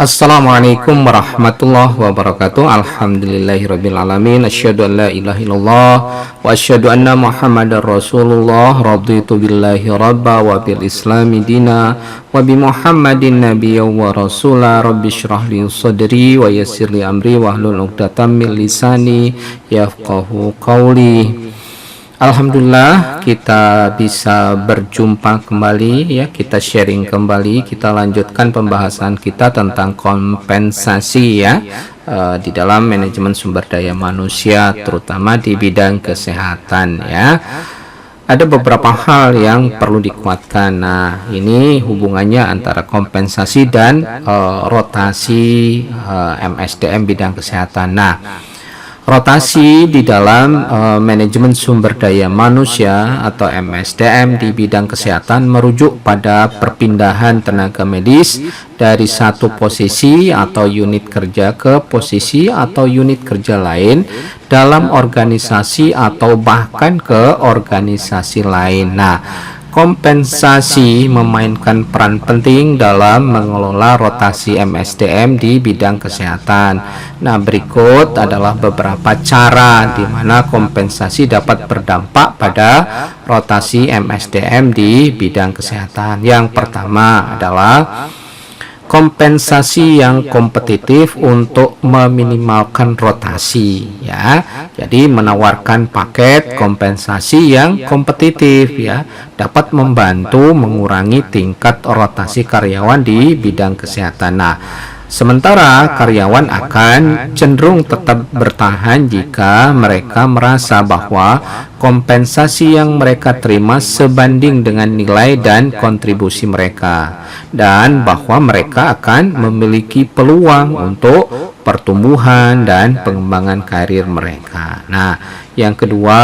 Assalamualaikum warahmatullahi wabarakatuh. Alhamdulillahirabbil alamin. Asyhadu an la ilaha illallah wa asyhadu anna Muhammadar Rasulullah. Raditu billahi rabba wa bil islami dina wa bi Muhammadin nabiyya wa rasula. Rabbi shrah li sadri wa yassir li amri wa hlul 'uqdatam min lisani yafqahu qawli. Alhamdulillah kita bisa berjumpa kembali ya, kita sharing kembali, kita lanjutkan pembahasan kita tentang kompensasi ya di dalam manajemen sumber daya manusia, terutama di bidang kesehatan ya. Ada beberapa hal yang perlu dikuatkan. Nah, ini hubungannya antara kompensasi dan rotasi MSDM bidang kesehatan. Nah, rotasi di dalam manajemen sumber daya manusia atau MSDM di bidang kesehatan merujuk pada perpindahan tenaga medis dari satu posisi atau unit kerja ke posisi atau unit kerja lain dalam organisasi atau bahkan ke organisasi lain. Nah, kompensasi memainkan peran penting dalam mengelola rotasi MSDM di bidang kesehatan. Nah, berikut adalah beberapa cara di mana kompensasi dapat berdampak pada rotasi MSDM di bidang kesehatan. Yang pertama adalah kompensasi yang kompetitif untuk meminimalkan rotasi ya. Jadi menawarkan paket kompensasi yang kompetitif ya dapat membantu mengurangi tingkat rotasi karyawan di bidang kesehatan. Nah, sementara karyawan akan cenderung tetap bertahan jika mereka merasa bahwa kompensasi yang mereka terima sebanding dengan nilai dan kontribusi mereka, dan bahwa mereka akan memiliki peluang untuk pertumbuhan dan pengembangan karir mereka. Nah, yang kedua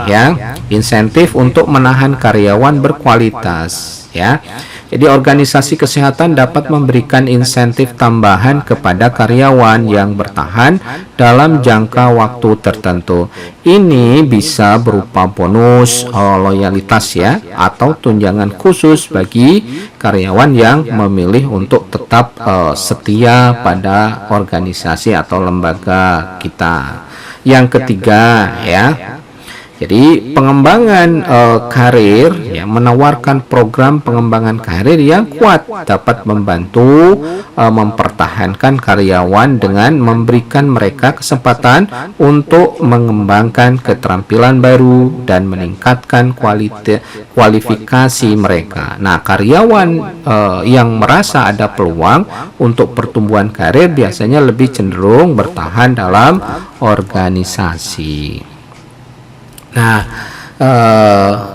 ya, insentif untuk menahan karyawan berkualitas ya. Jadi organisasi kesehatan dapat memberikan insentif tambahan kepada karyawan yang bertahan dalam jangka waktu tertentu. Ini bisa berupa bonus loyalitas ya, atau tunjangan khusus bagi karyawan yang memilih untuk tetap setia pada organisasi atau lembaga kita. Yang ketiga ya, jadi pengembangan karir ya, menawarkan program pengembangan karir yang kuat dapat membantu mempertahankan karyawan dengan memberikan mereka kesempatan untuk mengembangkan keterampilan baru dan meningkatkan kualifikasi mereka. Nah, karyawan yang merasa ada peluang untuk pertumbuhan karir biasanya lebih cenderung bertahan dalam organisasi. Nah,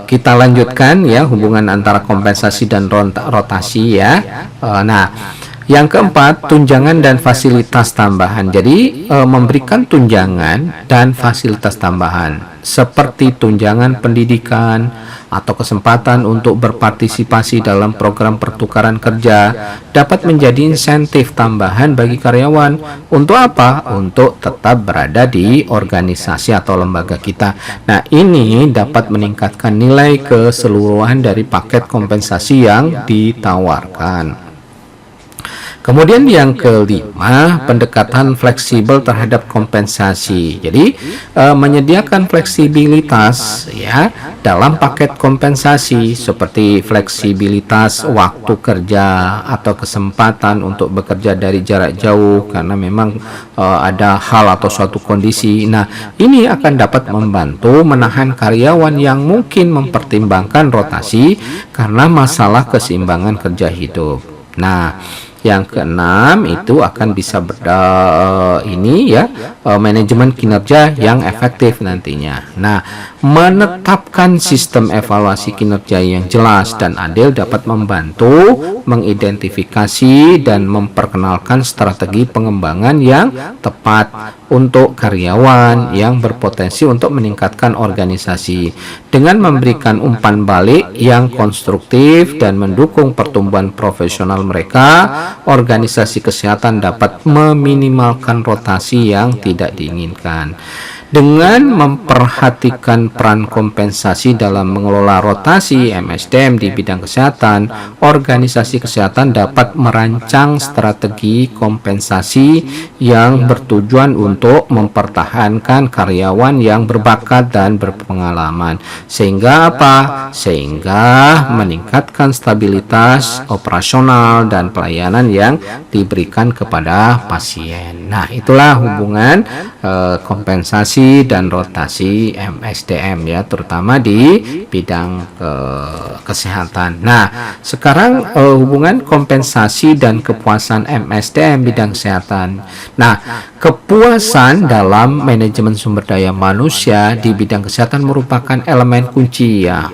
kita lanjutkan ya hubungan antara kompensasi dan rotasi ya. Nah, yang keempat, tunjangan dan fasilitas tambahan. Jadi memberikan tunjangan dan fasilitas tambahan seperti tunjangan pendidikan atau kesempatan untuk berpartisipasi dalam program pertukaran kerja dapat menjadi insentif tambahan bagi karyawan. Untuk apa? Untuk tetap berada di organisasi atau lembaga kita. Nah, ini dapat meningkatkan nilai keseluruhan dari paket kompensasi yang ditawarkan. Kemudian yang kelima, pendekatan fleksibel terhadap kompensasi. Jadi menyediakan fleksibilitas ya dalam paket kompensasi seperti fleksibilitas waktu kerja atau kesempatan untuk bekerja dari jarak jauh karena memang ada hal atau suatu kondisi. Nah, ini akan dapat membantu menahan karyawan yang mungkin mempertimbangkan rotasi karena masalah keseimbangan kerja hidup. Nah, yang keenam itu akan bisa manajemen kinerja yang efektif nantinya. Nah, menetapkan sistem evaluasi kinerja yang jelas dan adil dapat membantu mengidentifikasi dan memperkenalkan strategi pengembangan yang tepat untuk karyawan yang berpotensi untuk meningkatkan organisasi. Dengan memberikan umpan balik yang konstruktif dan mendukung pertumbuhan profesional mereka, organisasi kesehatan dapat meminimalkan rotasi yang tidak diinginkan. Dengan memperhatikan peran kompensasi dalam mengelola rotasi MSDM di bidang kesehatan, organisasi kesehatan dapat merancang strategi kompensasi yang bertujuan untuk mempertahankan karyawan yang berbakat dan berpengalaman. Sehingga apa? Sehingga meningkatkan stabilitas operasional dan pelayanan yang diberikan kepada pasien. Nah, itulah hubungan kompensasi dan rotasi MSDM ya, terutama di bidang kesehatan. Nah, sekarang hubungan kompensasi dan kepuasan MSDM bidang kesehatan. Nah, kepuasan dalam manajemen sumber daya manusia di bidang kesehatan merupakan elemen kunci ya.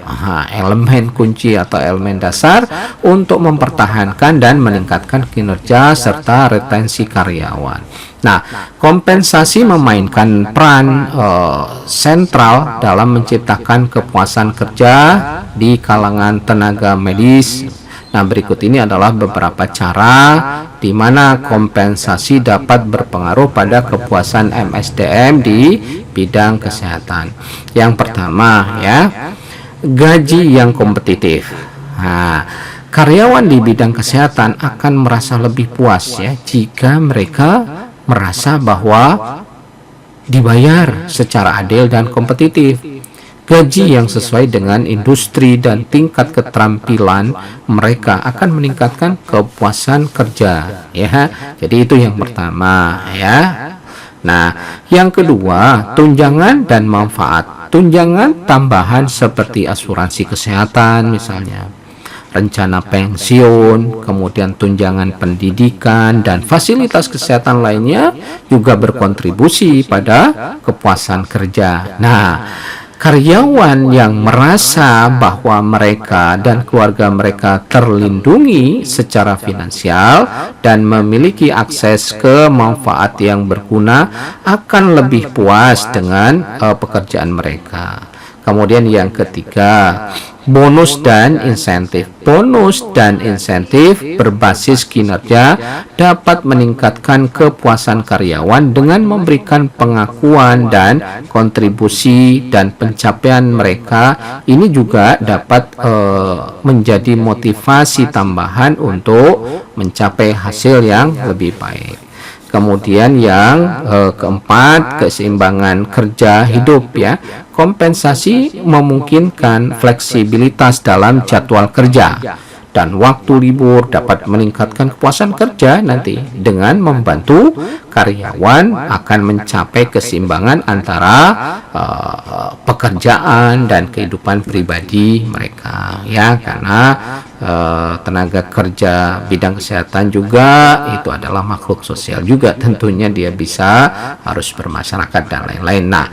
Elemen kunci atau elemen dasar untuk mempertahankan dan meningkatkan kinerja serta retensi karyawan. Nah, kompensasi memainkan peran sentral dalam menciptakan kepuasan kerja di kalangan tenaga medis. Nah, berikut ini adalah beberapa cara di mana kompensasi dapat berpengaruh pada kepuasan MSDM di bidang kesehatan. Yang pertama ya, gaji yang kompetitif. Nah, karyawan di bidang kesehatan akan merasa lebih puas ya jika mereka merasa bahwa dibayar secara adil dan kompetitif. Gaji yang sesuai dengan industri dan tingkat keterampilan mereka akan meningkatkan kepuasan kerja ya. Jadi itu yang pertama ya. Nah, yang kedua, tunjangan dan manfaat. Tunjangan tambahan seperti asuransi kesehatan misalnya, rencana pensiun, kemudian tunjangan pendidikan, dan fasilitas kesehatan lainnya juga berkontribusi pada kepuasan kerja. Nah, karyawan yang merasa bahwa mereka dan keluarga mereka terlindungi secara finansial dan memiliki akses ke manfaat yang berguna akan lebih puas dengan pekerjaan mereka. Kemudian yang ketiga, bonus dan insentif. Bonus dan insentif berbasis kinerja dapat meningkatkan kepuasan karyawan dengan memberikan pengakuan dan kontribusi dan pencapaian mereka. Ini juga dapat menjadi motivasi tambahan untuk mencapai hasil yang lebih baik. Kemudian yang keempat, keseimbangan kerja hidup ya. Kompensasi memungkinkan fleksibilitas dalam jadwal kerja dan waktu libur dapat meningkatkan kepuasan kerja nanti dengan membantu karyawan akan mencapai keseimbangan antara pekerjaan dan kehidupan pribadi mereka ya, karena tenaga kerja bidang kesehatan juga itu adalah makhluk sosial juga, tentunya dia bisa harus bermasyarakat dan lain-lain. Nah,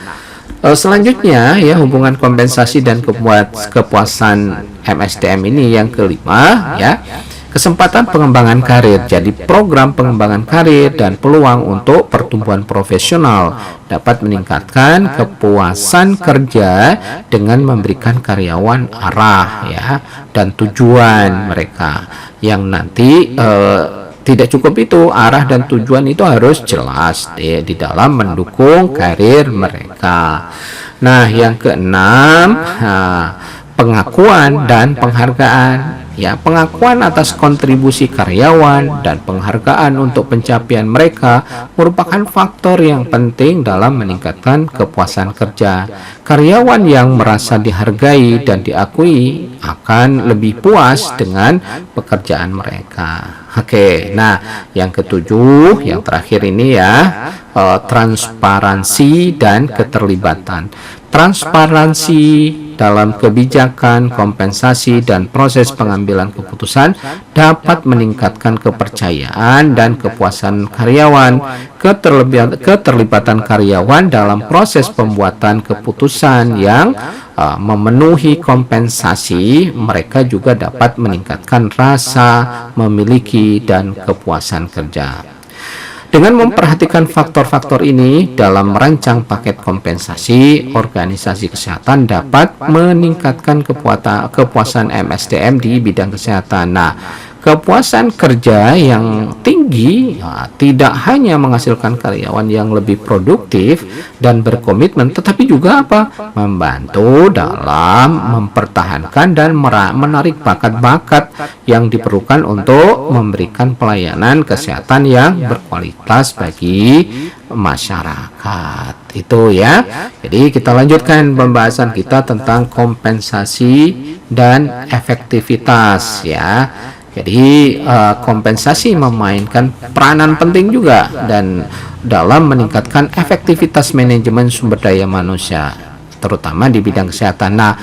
selanjutnya ya, hubungan kompensasi dan kepuasan MSDM ini yang kelima ya, kesempatan pengembangan karir. Jadi program pengembangan karir dan peluang untuk pertumbuhan profesional dapat meningkatkan kepuasan kerja dengan memberikan karyawan arah ya dan tujuan mereka yang nanti tidak cukup itu, arah dan tujuan itu harus jelas di dalam mendukung karir mereka. Nah, yang keenam, pengakuan dan penghargaan. Ya, pengakuan atas kontribusi karyawan dan penghargaan untuk pencapaian mereka merupakan faktor yang penting dalam meningkatkan kepuasan kerja. Karyawan yang merasa dihargai dan diakui akan lebih puas dengan pekerjaan mereka. Oke, nah yang ketujuh, yang terakhir ini ya, transparansi dan keterlibatan. Transparansi dalam kebijakan, kompensasi, dan proses pengambilan keputusan dapat meningkatkan kepercayaan dan kepuasan karyawan. Keterlibatan karyawan dalam proses pembuatan keputusan yang memenuhi kompensasi mereka juga dapat meningkatkan rasa memiliki dan kepuasan kerja. Dengan memperhatikan faktor-faktor ini dalam merancang paket kompensasi, organisasi kesehatan dapat meningkatkan kepuasan MSDM di bidang kesehatan. Nah, kepuasan kerja yang tinggi tidak hanya menghasilkan karyawan yang lebih produktif dan berkomitmen, tetapi juga apa? Membantu dalam mempertahankan dan menarik bakat-bakat yang diperlukan untuk memberikan pelayanan kesehatan yang berkualitas bagi masyarakat. Itu ya. Jadi kita lanjutkan pembahasan kita tentang kompensasi dan efektivitas ya. Jadi kompensasi memainkan peranan penting juga dan dalam meningkatkan efektivitas manajemen sumber daya manusia, terutama di bidang kesehatan. Nah,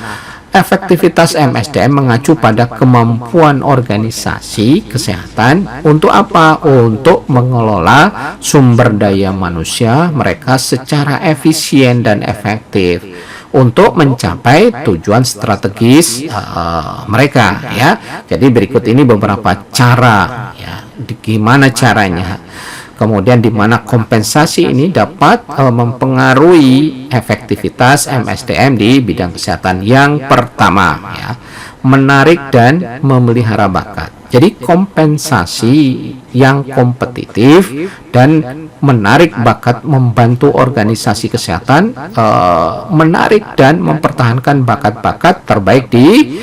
efektivitas MSDM mengacu pada kemampuan organisasi kesehatan untuk apa? Untuk mengelola sumber daya manusia mereka secara efisien dan efektif untuk mencapai tujuan strategis mereka ya. Jadi berikut ini beberapa cara ya, gimana caranya. Kemudian di mana kompensasi ini dapat mempengaruhi efektivitas MSDM di bidang kesehatan. Yang pertama ya, menarik dan memelihara bakat. Jadi kompensasi yang kompetitif dan menarik bakat membantu organisasi kesehatan menarik dan mempertahankan bakat-bakat terbaik di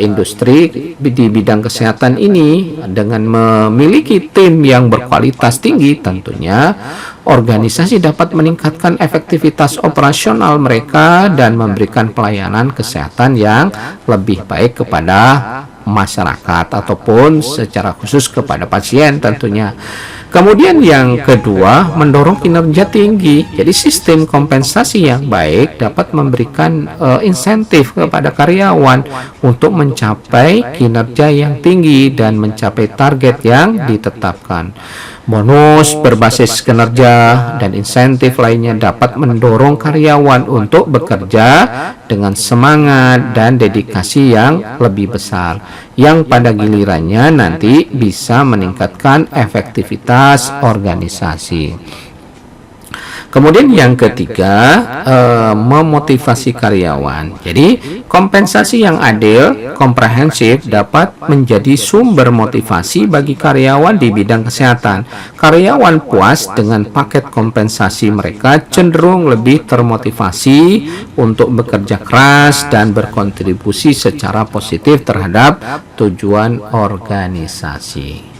industri di bidang kesehatan ini. Dengan memiliki tim yang berkualitas tinggi, tentunya organisasi dapat meningkatkan efektivitas operasional mereka dan memberikan pelayanan kesehatan yang lebih baik kepada masyarakat ataupun secara khusus kepada pasien tentunya. Kemudian yang kedua, mendorong kinerja tinggi. Jadi sistem kompensasi yang baik dapat memberikan insentif kepada karyawan untuk mencapai kinerja yang tinggi dan mencapai target yang ditetapkan. Bonus berbasis kinerja dan insentif lainnya dapat mendorong karyawan untuk bekerja dengan semangat dan dedikasi yang lebih besar, yang pada gilirannya nanti bisa meningkatkan efektivitas organisasi. Kemudian yang ketiga, memotivasi karyawan. Jadi kompensasi yang adil, komprehensif dapat menjadi sumber motivasi bagi karyawan di bidang kesehatan. Karyawan puas dengan paket kompensasi mereka cenderung lebih termotivasi untuk bekerja keras dan berkontribusi secara positif terhadap tujuan organisasi.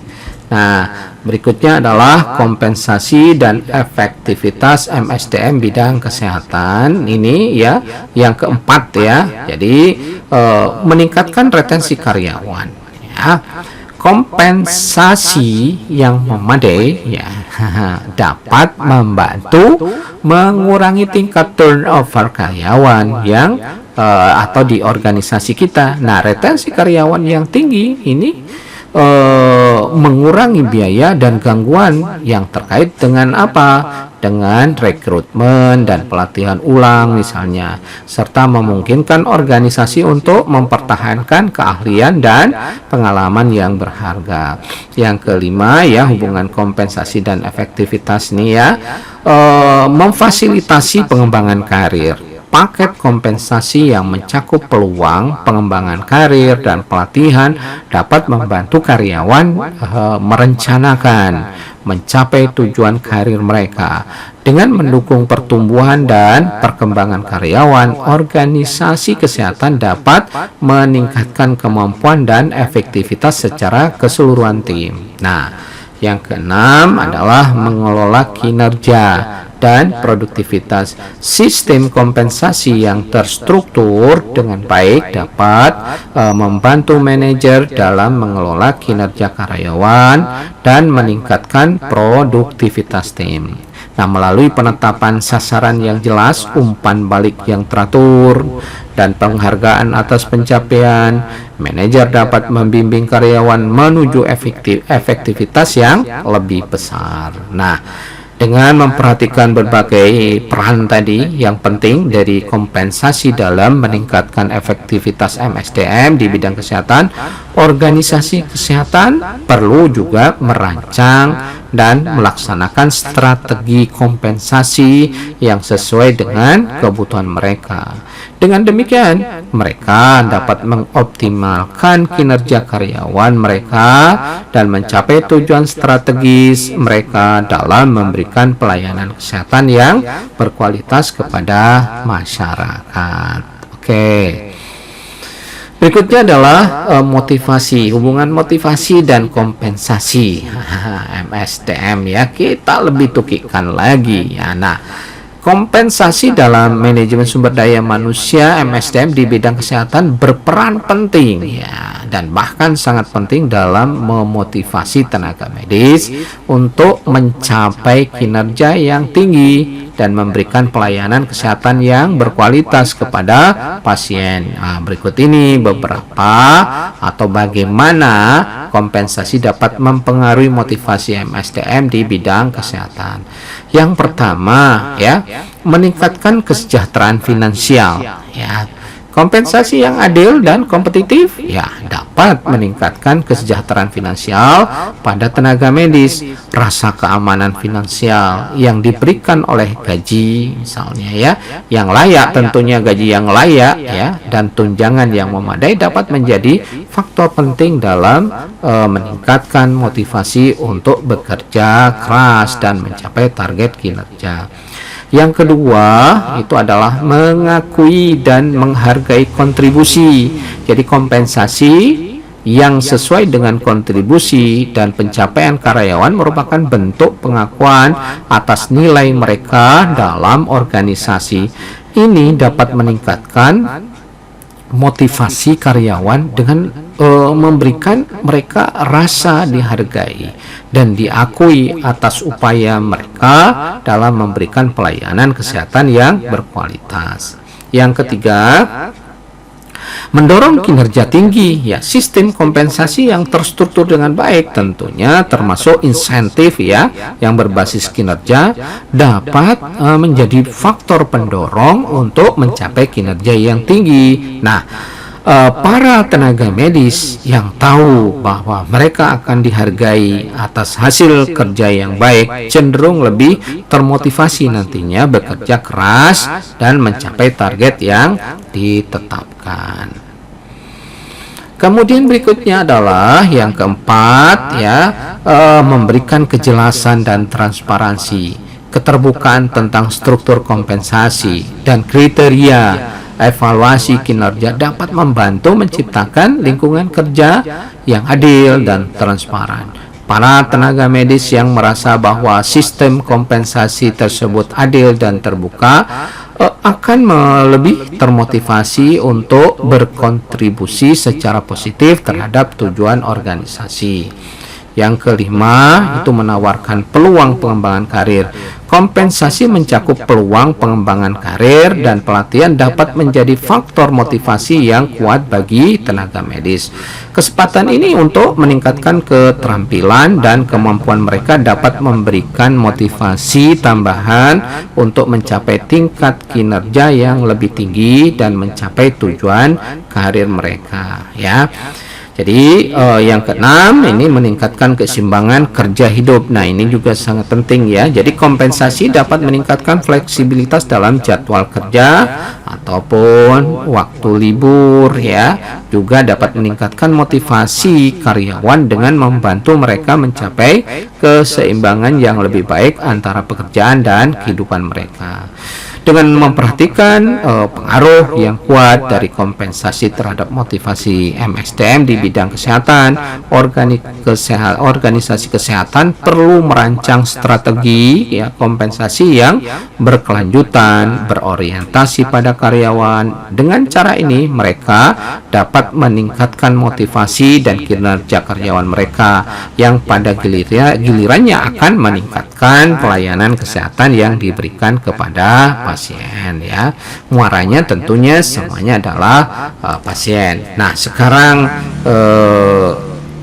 Nah, berikutnya adalah kompensasi dan efektivitas MSDM bidang kesehatan. Ini ya, yang keempat ya. Jadi meningkatkan retensi karyawan. Ya. Kompensasi yang memadai ya dapat membantu mengurangi tingkat turnover karyawan yang atau di organisasi kita. Nah, retensi karyawan yang tinggi ini mengurangi biaya dan gangguan yang terkait dengan apa? Dengan rekrutmen dan pelatihan ulang misalnya, serta memungkinkan organisasi untuk mempertahankan keahlian dan pengalaman yang berharga. Yang kelima ya, hubungan kompensasi dan efektivitas nih ya, memfasilitasi pengembangan karir. Paket kompensasi yang mencakup peluang pengembangan karir dan pelatihan dapat membantu karyawan merencanakan mencapai tujuan karir mereka. Dengan mendukung pertumbuhan dan perkembangan karyawan, organisasi kesehatan dapat meningkatkan kemampuan dan efektivitas secara keseluruhan tim. Nah, yang keenam adalah mengelola kinerja dan produktivitas. Sistem kompensasi yang terstruktur dengan baik dapat membantu manajer dalam mengelola kinerja karyawan dan meningkatkan produktivitas tim. Nah, melalui penetapan sasaran yang jelas, umpan balik yang teratur, dan penghargaan atas pencapaian, manajer dapat membimbing karyawan menuju efektivitas yang lebih besar. Nah, dengan memperhatikan berbagai peran tadi yang penting dari kompensasi dalam meningkatkan efektivitas MSDM di bidang kesehatan, organisasi kesehatan perlu juga merancang dan melaksanakan strategi kompensasi yang sesuai dengan kebutuhan mereka. Dengan demikian, mereka dapat mengoptimalkan kinerja karyawan mereka dan mencapai tujuan strategis mereka dalam memberikan pelayanan kesehatan yang berkualitas kepada masyarakat. Oke. Berikutnya adalah motivasi, hubungan motivasi dan kompensasi. MSDM ya, kita lebih tukikkan lagi ya. Nah, kompensasi dalam manajemen sumber daya manusia MSDM di bidang kesehatan berperan penting ya, dan bahkan sangat penting dalam memotivasi tenaga medis untuk mencapai kinerja yang tinggi dan memberikan pelayanan kesehatan yang berkualitas kepada pasien. Nah, berikut ini beberapa atau bagaimana kompensasi dapat mempengaruhi motivasi MSDM di bidang kesehatan. Yang pertama ya, meningkatkan kesejahteraan finansial ya. Kompensasi yang adil dan kompetitif ya dapat meningkatkan kesejahteraan finansial pada tenaga medis. Rasa keamanan finansial yang diberikan oleh gaji misalnya ya, yang layak, tentunya gaji yang layak ya, dan tunjangan yang memadai dapat menjadi faktor penting dalam meningkatkan motivasi untuk bekerja keras dan mencapai target kinerja. Yang kedua itu adalah mengakui dan menghargai kontribusi. Jadi kompensasi yang sesuai dengan kontribusi dan pencapaian karyawan merupakan bentuk pengakuan atas nilai mereka dalam organisasi. Ini dapat meningkatkan motivasi karyawan dengan memberikan mereka rasa dihargai dan diakui atas upaya mereka dalam memberikan pelayanan kesehatan yang berkualitas. Yang ketiga, mendorong kinerja tinggi ya. Sistem kompensasi yang terstruktur dengan baik, tentunya termasuk insentif ya yang berbasis kinerja, dapat menjadi faktor pendorong untuk mencapai kinerja yang tinggi. Nah, para tenaga medis yang tahu bahwa mereka akan dihargai atas hasil kerja yang baik cenderung lebih termotivasi nantinya bekerja keras dan mencapai target yang ditetapkan. Kemudian berikutnya adalah yang keempat ya, memberikan kejelasan dan transparansi, keterbukaan tentang struktur kompensasi dan kriteria evaluasi kinerja dapat membantu menciptakan lingkungan kerja yang adil dan transparan. Para tenaga medis yang merasa bahwa sistem kompensasi tersebut adil dan terbuka akan lebih termotivasi untuk berkontribusi secara positif terhadap tujuan organisasi. Yang kelima itu menawarkan peluang pengembangan karir. Kompensasi mencakup peluang pengembangan karir dan pelatihan dapat menjadi faktor motivasi yang kuat bagi tenaga medis. Kesempatan ini untuk meningkatkan keterampilan dan kemampuan mereka dapat memberikan motivasi tambahan untuk mencapai tingkat kinerja yang lebih tinggi dan mencapai tujuan karir mereka ya. Jadi yang keenam ini meningkatkan keseimbangan kerja hidup. Nah, ini juga sangat penting ya. Jadi kompensasi dapat meningkatkan fleksibilitas dalam jadwal kerja ataupun waktu libur ya. Juga dapat meningkatkan motivasi karyawan dengan membantu mereka mencapai keseimbangan yang lebih baik antara pekerjaan dan kehidupan mereka. Dengan memperhatikan pengaruh yang kuat dari kompensasi terhadap motivasi MSDM di bidang kesehatan, organisasi kesehatan perlu merancang strategi ya kompensasi yang berkelanjutan, berorientasi pada karyawan. Dengan cara ini mereka dapat meningkatkan motivasi dan kinerja karyawan mereka yang pada gilirannya akan meningkatkan pelayanan kesehatan yang diberikan kepada pasien ya. Muaranya tentunya semuanya adalah pasien. Nah, sekarang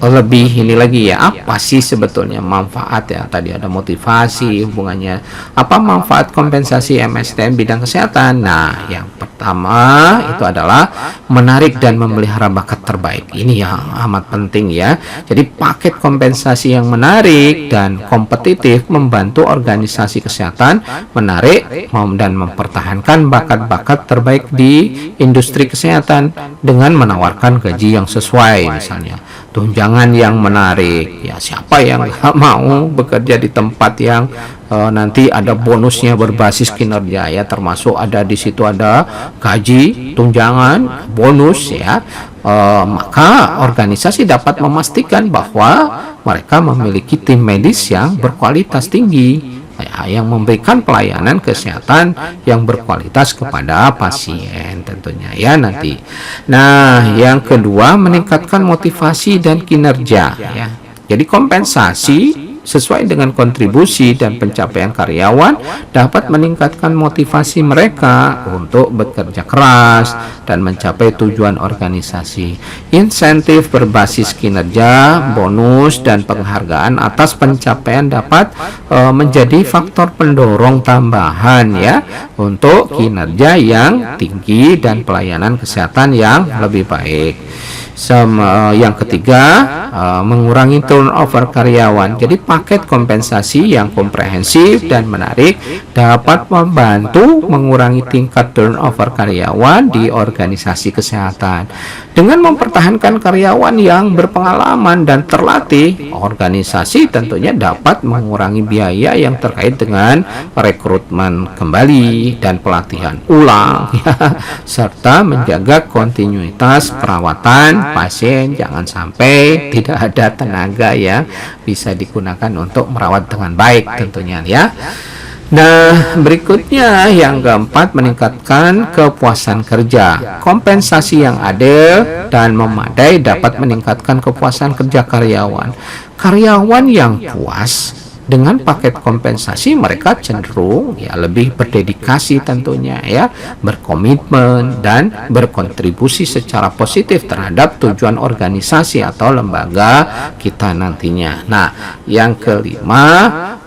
lebih ini lagi ya, apa sih sebetulnya manfaat ya? Tadi ada motivasi, hubungannya apa manfaat kompensasi MSDM bidang kesehatan? Nah, yang pertama itu adalah menarik dan memelihara bakat terbaik. Ini yang amat penting ya. Jadi paket kompensasi yang menarik dan kompetitif membantu organisasi kesehatan menarik dan mempertahankan bakat-bakat terbaik di industri kesehatan dengan menawarkan gaji yang sesuai, misalnya tunjangan yang menarik. Ya, siapa yang nggak mau bekerja di tempat yang nanti ada bonusnya berbasis kinerja ya, termasuk ada di situ ada gaji, tunjangan, bonus ya. Maka organisasi dapat memastikan bahwa mereka memiliki tim medis yang berkualitas tinggi ya, yang memberikan pelayanan kesehatan yang berkualitas kepada pasien tentunya ya nanti. Nah, yang kedua, meningkatkan motivasi dan kinerja ya. Jadi kompensasi sesuai dengan kontribusi dan pencapaian karyawan dapat meningkatkan motivasi mereka untuk bekerja keras dan mencapai tujuan organisasi. Insentif berbasis kinerja, bonus, dan penghargaan atas pencapaian dapat menjadi faktor pendorong tambahan ya untuk kinerja yang tinggi dan pelayanan kesehatan yang lebih baik. Yang ketiga, mengurangi turnover karyawan. Jadi paket kompensasi yang komprehensif dan menarik dapat membantu mengurangi tingkat turnover karyawan di organisasi kesehatan. Dengan mempertahankan karyawan yang berpengalaman dan terlatih, organisasi tentunya dapat mengurangi biaya yang terkait dengan rekrutmen kembali dan pelatihan ulang ya, serta menjaga kontinuitas perawatan pasien. Jangan sampai tidak ada tenaga yang bisa digunakan untuk merawat dengan baik tentunya ya. Nah, berikutnya yang keempat, meningkatkan kepuasan kerja. Kompensasi yang adil dan memadai dapat meningkatkan kepuasan kerja karyawan. Karyawan yang puas dengan paket kompensasi, mereka cenderung ya lebih berdedikasi tentunya ya, berkomitmen dan berkontribusi secara positif terhadap tujuan organisasi atau lembaga kita nantinya. Nah, yang kelima,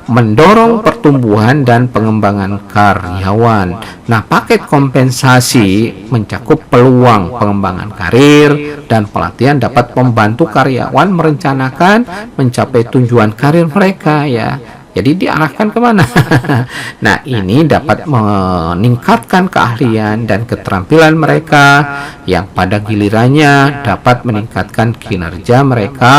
mendorong pertumbuhan dan pengembangan karyawan. Nah, paket kompensasi mencakup peluang pengembangan karir dan pelatihan dapat membantu karyawan merencanakan mencapai tujuan karir mereka ya. Jadi diarahkan kemana? Nah, ini dapat meningkatkan keahlian dan keterampilan mereka yang pada gilirannya dapat meningkatkan kinerja mereka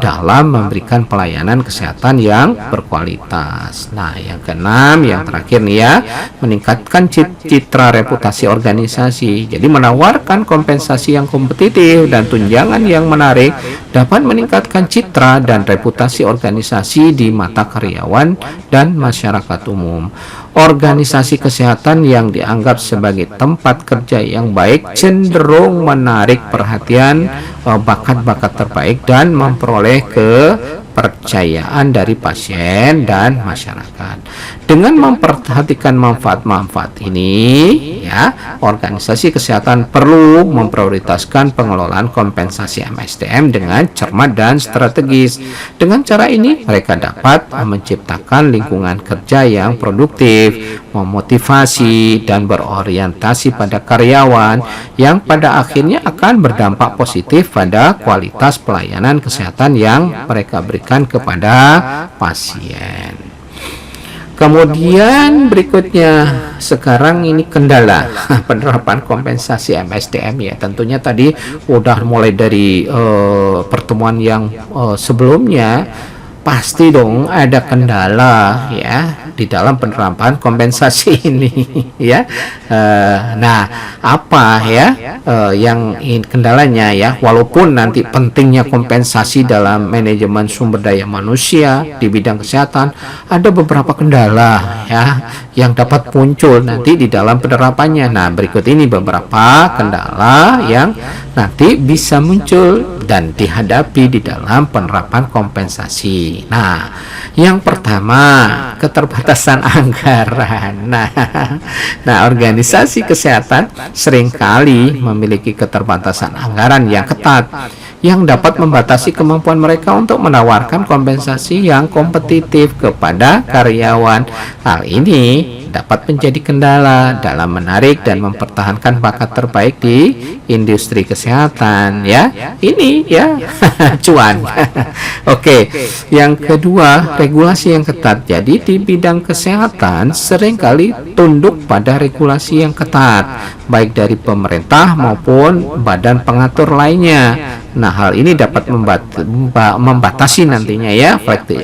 dalam memberikan pelayanan kesehatan yang berkualitas. Nah, yang keenam, yang terakhir nih ya, meningkatkan citra reputasi organisasi. Jadi menawarkan kompensasi yang kompetitif dan tunjangan yang menarik dapat meningkatkan citra dan reputasi organisasi di mata karyawan dan masyarakat umum. Organisasi kesehatan yang dianggap sebagai tempat kerja yang baik cenderung menarik perhatian bakat-bakat terbaik dan memperoleh kepercayaan dari pasien dan masyarakat. Dengan memperhatikan manfaat-manfaat ini, ya, organisasi kesehatan perlu memprioritaskan pengelolaan kompensasi MSDM dengan cermat dan strategis. Dengan cara ini, mereka dapat menciptakan lingkungan kerja yang produktif, memotivasi, dan berorientasi pada karyawan yang pada akhirnya akan berdampak positif pada kualitas pelayanan kesehatan yang mereka berikan kepada pasien. Kemudian berikutnya, sekarang ini kendala penerapan kompensasi MSDM ya. Tentunya tadi udah mulai dari pertemuan yang sebelumnya, pasti dong ada kendala ya di dalam penerapan kompensasi ini ya. Nah, apa ya yang kendalanya ya? Walaupun nanti pentingnya kompensasi dalam manajemen sumber daya manusia di bidang kesehatan, ada beberapa kendala ya yang dapat muncul nanti di dalam penerapannya. Nah, berikut ini beberapa kendala yang nanti bisa muncul dan dihadapi di dalam penerapan kompensasi. Nah, yang pertama, keterbatasan anggaran. Nah, organisasi kesehatan seringkali memiliki keterbatasan anggaran yang ketat, yang dapat membatasi kemampuan mereka untuk menawarkan kompensasi yang kompetitif kepada karyawan. Hal ini dapat menjadi kendala dalam menarik dan mempertahankan bakat terbaik di industri kesehatan, ya. Ini ya cuan. Oke, yang kedua, regulasi yang ketat. Jadi di bidang kesehatan seringkali tunduk pada regulasi yang ketat, baik dari pemerintah maupun badan pengatur lainnya. Nah, hal ini dapat membatasi nantinya ya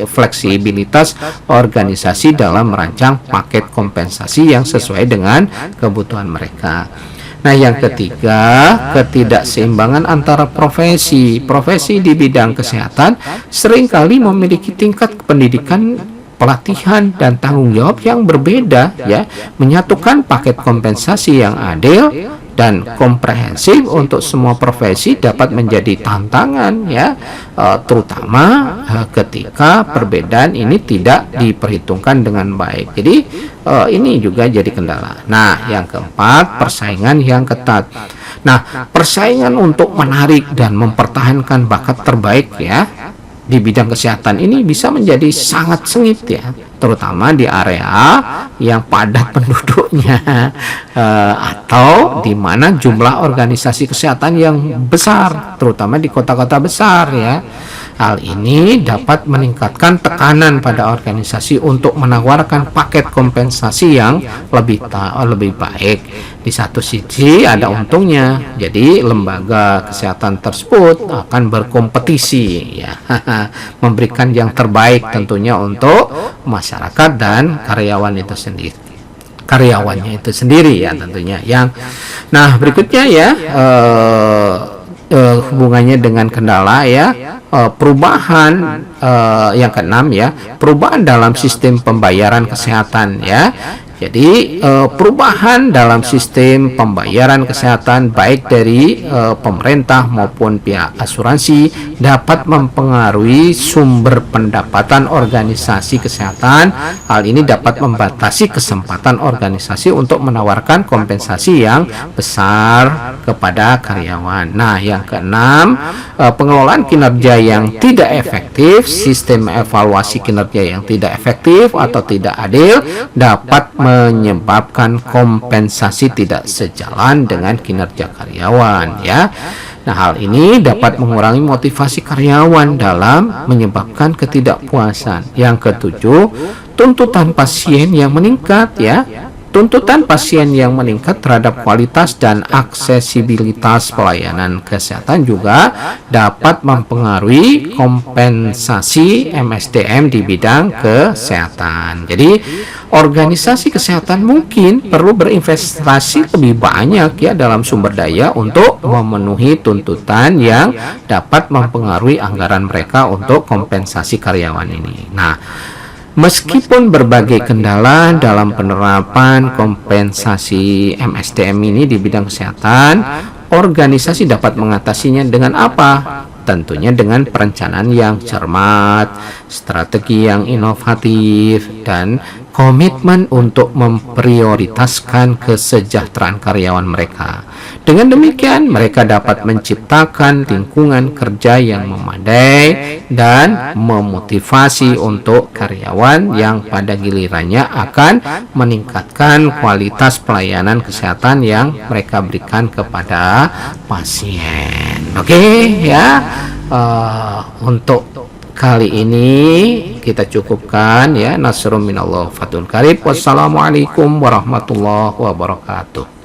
fleksibilitas organisasi dalam merancang paket kompensasi yang sesuai dengan kebutuhan mereka. Nah, yang ketiga, ketidakseimbangan antara profesi. Profesi di bidang kesehatan seringkali memiliki tingkat pendidikan, pelatihan, dan tanggung jawab yang berbeda, ya. Menyatukan paket kompensasi yang adil dan komprehensif untuk semua profesi dapat menjadi tantangan, ya, terutama ketika perbedaan ini tidak diperhitungkan dengan baik. Jadi ini juga jadi kendala. Nah, yang keempat, persaingan yang ketat. Nah, persaingan untuk menarik dan mempertahankan bakat terbaik, ya, di bidang kesehatan ini bisa menjadi sangat sengit, ya, terutama di area yang padat penduduknya atau di mana jumlah organisasi kesehatan yang besar, terutama di kota-kota besar, ya. Hal ini dapat meningkatkan tekanan pada organisasi untuk menawarkan paket kompensasi yang lebih baik. Di satu sisi ada untungnya, jadi lembaga kesehatan tersebut akan berkompetisi, ya, memberikan yang terbaik tentunya untuk masyarakat dan karyawannya itu sendiri, ya, tentunya. Nah, berikutnya, ya, hubungannya dengan kendala, ya, perubahan yang keenam, ya, perubahan dalam sistem pembayaran kesehatan, ya. Jadi perubahan dalam sistem pembayaran kesehatan baik dari pemerintah maupun pihak asuransi dapat mempengaruhi sumber pendapatan organisasi kesehatan. Hal ini dapat membatasi kesempatan organisasi untuk menawarkan kompensasi yang besar kepada karyawan. Nah, yang keenam, pengelolaan kinerja yang tidak efektif. Sistem evaluasi kinerja yang tidak efektif atau tidak adil dapat menyebabkan kompensasi tidak sejalan dengan kinerja karyawan, ya. Nah, hal ini dapat mengurangi motivasi karyawan dalam menyebabkan ketidakpuasan. Yang ketujuh, tuntutan pasien yang meningkat, ya. Tuntutan pasien yang meningkat terhadap kualitas dan aksesibilitas pelayanan kesehatan juga dapat mempengaruhi kompensasi MSDM di bidang kesehatan. Jadi, organisasi kesehatan mungkin perlu berinvestasi lebih banyak, ya, dalam sumber daya untuk memenuhi tuntutan yang dapat mempengaruhi anggaran mereka untuk kompensasi karyawan ini. Nah, meskipun berbagai kendala dalam penerapan kompensasi MSDM ini di bidang kesehatan, organisasi dapat mengatasinya dengan apa? Tentunya dengan perencanaan yang cermat, strategi yang inovatif, dan komitmen untuk memprioritaskan kesejahteraan karyawan mereka. Dengan demikian, mereka dapat menciptakan lingkungan kerja yang memadai dan memotivasi untuk karyawan yang pada gilirannya akan meningkatkan kualitas pelayanan kesehatan yang mereka berikan kepada pasien. Oke, ya. Untuk kali ini kita cukupkan, ya. Nasrun minallah fathun qarib. Wassalamualaikum warahmatullahi wabarakatuh.